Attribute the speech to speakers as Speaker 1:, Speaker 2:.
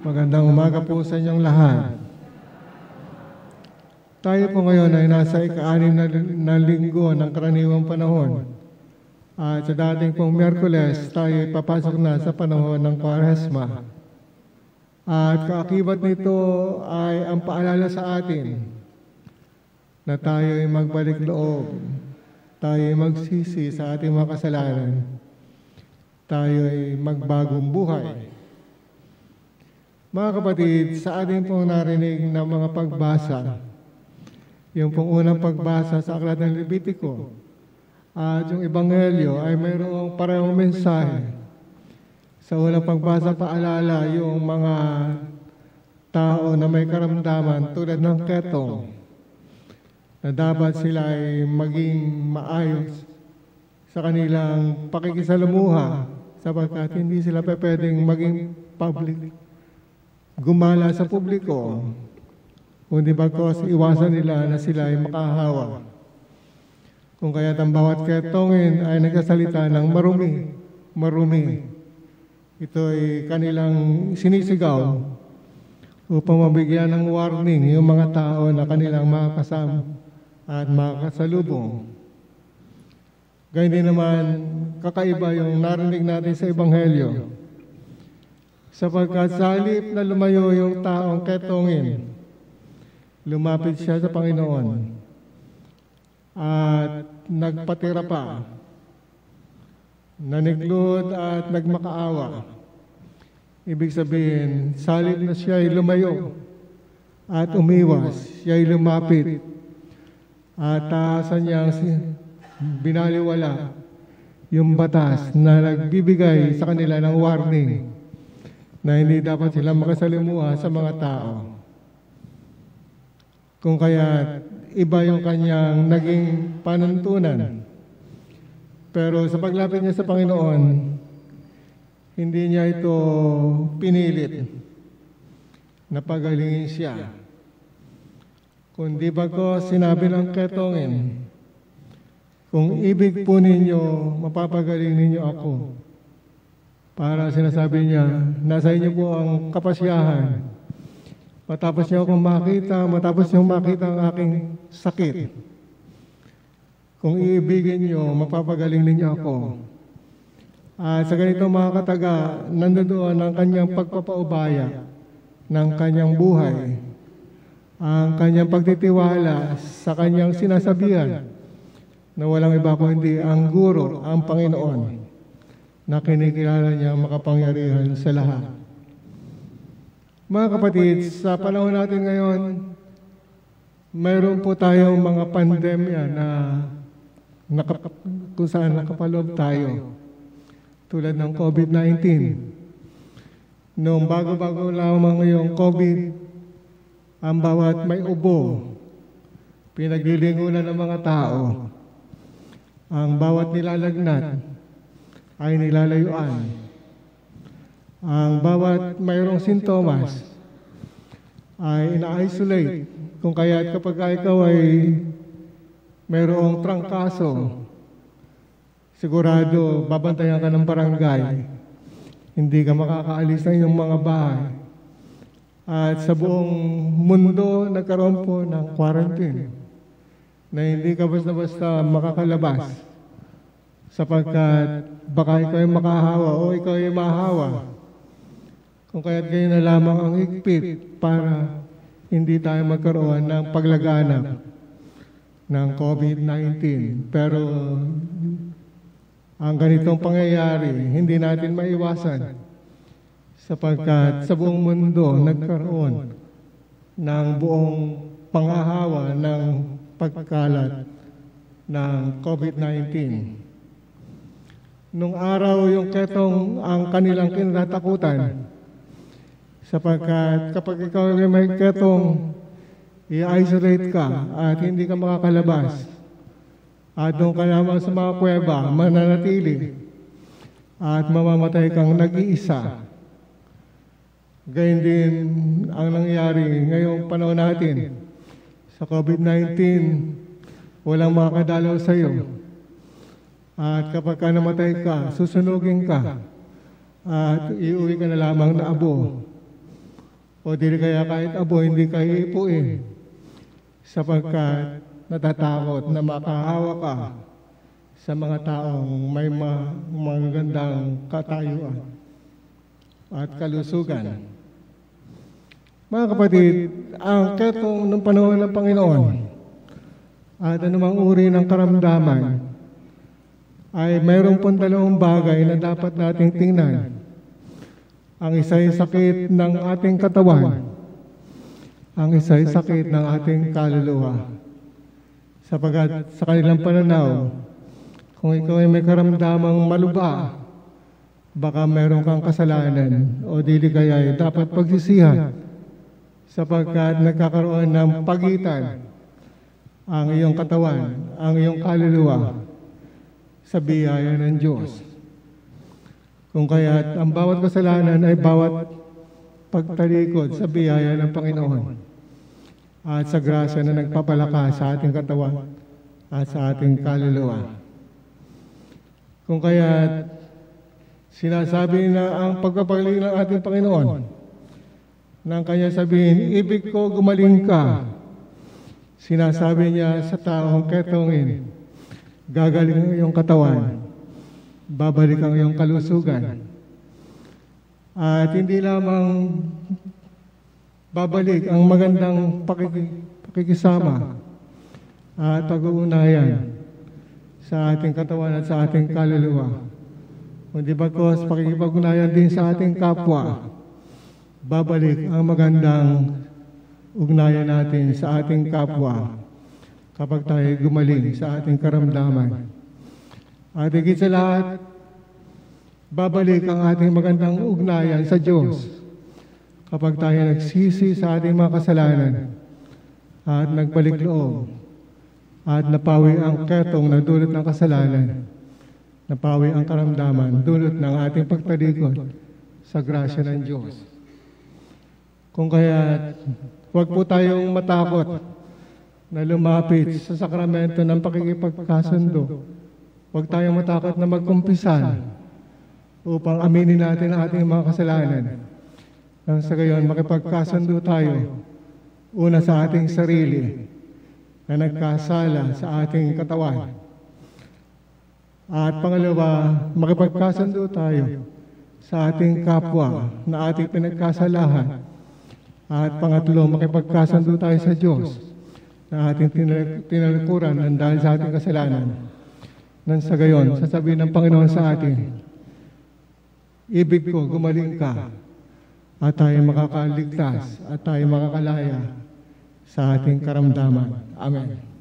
Speaker 1: Magandang umaga po sa inyong lahat. Tayo po ngayon ay nasa ika-6 na linggo ng karaniwang panahon. At sa dating pong Miyerkules, tayo ay papasok na sa panahon ng Kwaresma. At kaakibat nito ay ang paalala sa atin na tayo ay magbalik loob, tayo ay magsisi sa ating mga kasalanan, tayo ay magbagong buhay. Mga kapatid, sa ating pong narinig na mga pagbasa, yung pong unang pagbasa sa Aklat ng Levitiko at yung Ebanghelyo ay mayroong parehong mensahe. Sa unang pagbasa, paalala yung mga tao na may karamdaman tulad ng ketong, na dapat sila ay maging maayos sa kanilang pakikisalamuha sapagkat hindi sila pwedeng maging public, gumala sa publiko, kundi bagkos iwasan nila na sila ay makahawa. Kung kaya't ang bawat ketongin ay nagsasalita ng marumi. Ito ay kanilang sinisigaw upang mabigyan ng warning yung mga tao na kanilang makakasama at makakasalubong. Gayun din naman, kakaiba yung narinig natin sa Ebanghelyo. Sapagkat sa halip na lumayo yung taong ketongin, lumapit siya sa Panginoon at nagpatira pa, naniglod at nagmakaawa. Ibig sabihin, sa halip na siya ay lumayo at umiwas, siya ay lumapit at taasan niyang binaliwala yung batas na nagbibigay sa kanila ng warning na hindi dapat sila makasalimuha sa mga tao. Kung kaya iba yung kanyang naging panuntunan. Pero sa paglapit niya sa Panginoon, hindi niya ito pinilit na pagalingin siya. Kundi bago sinabi ng ketongin, kung ibig po ninyo, mapapagaling ninyo ako. Para sinasabi niya, nasa inyo po ang kapasyahan. Matapos niyo akong makita, matapos niyo makita ang aking sakit. Kung iibigin niyo, mapapagaling ninyo ako. At sa ganito mga kataga, nandoon ang kanyang pagpapaubaya ng kanyang buhay, ang kanyang pagtitiwala sa kanyang sinasabihan na walang iba kundi ang guro, ang Panginoon, na kinikilala niya makapangyarihan sa lahat. Mga kapatid, sa panahon natin ngayon, mayroon po tayong mga pandemya na kung saan nakapaloob tayo, tulad ng COVID-19. Noong bago-bago lamang yung COVID, ang bawat may ubo, pinaglilingunan ng mga tao, ang bawat nilalagnat ay nilalayuan. Ang bawat mayroong sintomas ay ina-isolate. Kung kaya't kapag ikaw ay mayroong trangkaso, sigurado babantayan ka ng barangay. Hindi ka makakaalis ng iyong mga bahay. At sa buong mundo nagkaroon po ng quarantine na hindi ka basta-basta makakalabas sapagkat baka ikaw ay makahawa o ikaw ay mahawa. Kung kaya't kayo na lamang ang higpit para hindi tayo magkaroon ng paglaganap ng COVID-19. Pero ang ganitong pangyayari, hindi natin maiwasan sapagkat sa buong mundo nagkaroon ng buong panghahawa ng pagkalat ng COVID-19. Nung araw yung ketong ang kanilang kinatatakutan sapagkat kapag ikaw ay may ketong, i-isolate ka at hindi ka makakalabas at doon ka naman sa mga kuweba mananatili at mamamatay kang nag-iisa. Gayun din ang nangyari ngayong panahon natin. Sa COVID-19, walang makakadalaw sa iyo. At kapag ka namatay ka, susunugin ka at iuwi ka na lamang na abo. O dili kaya kahit abo hindi kayo ipuin, sapagkat natatakot na makahawa ka sa mga taong may magandang katayuan at kalusugan. Mga kapatid, ang ketong ng panahon ng Panginoon at anumang uri ng karamdaman ay mayroong pong dalawang bagay na dapat nating tingnan. Ang isa'y sakit ng ating katawan, ang isa'y sakit ng ating kaluluwa. Sapagat sa kanilang pananaw, kung ikaw ay may karamdamang malubha, baka mayroon kang kasalanan o dili kaya ay dapat pagsisihan sapagkat nagkakaroon ng pagitan ang iyong katawan, ang iyong kaluluwa sa biyaya ng Diyos. Kung kaya't ang bawat kasalanan ay bawat pagtalikod sa biyaya ng Panginoon at sa grasya na nagpapalakas sa ating katawan at sa ating kaluluwa. Kung kaya't sinasabi na ang pagpapagaling ng ating Panginoon nang kanya sabihin, ibig ko gumaling ka, sinasabi niya sa taong ketongin, gagaling ang iyong katawan, babalik ang iyong kalusugan. At hindi lamang babalik ang magandang pakikisama at pag-uunayan sa ating katawan at sa ating kaluluwa, kundi bagkus pakikipag-ugnayan din sa ating kapwa, babalik ang magandang ugnayan natin sa ating kapwa kapag tayo gumaling sa ating karamdaman. At higit sa lahat, babalik ang ating magandang ugnayan sa Diyos kapag tayo nagsisi sa ating mga kasalanan at nagbalik loob at napawi ang ketong na dulot ng kasalanan, napawi ang karamdaman dulot ng ating pagtalikod sa grasya ng Diyos. Kung kaya, huwag po tayong matakot na lumapit sa sakramento ng pakikipagkasundo. Huwag tayong matakot na magkumpisan upang aminin natin ang ating mga kasalanan. Nang sa gayon, makipagkasundo tayo, una sa ating sarili na nagkasala sa ating katawan. At pangalawa, makipagkasundo tayo sa ating kapwa na ating pinagkasalahan. At pangatlo, makipagkasundo tayo sa Diyos na ating tinalikuran ng dahil sa ating kasalanan. Nang sa gayon, sasabihin ng Panginoon sa atin, ibig ko, gumaling ka, at tayo makakaligtas, at tayo makakalaya sa ating karamdaman. Amen.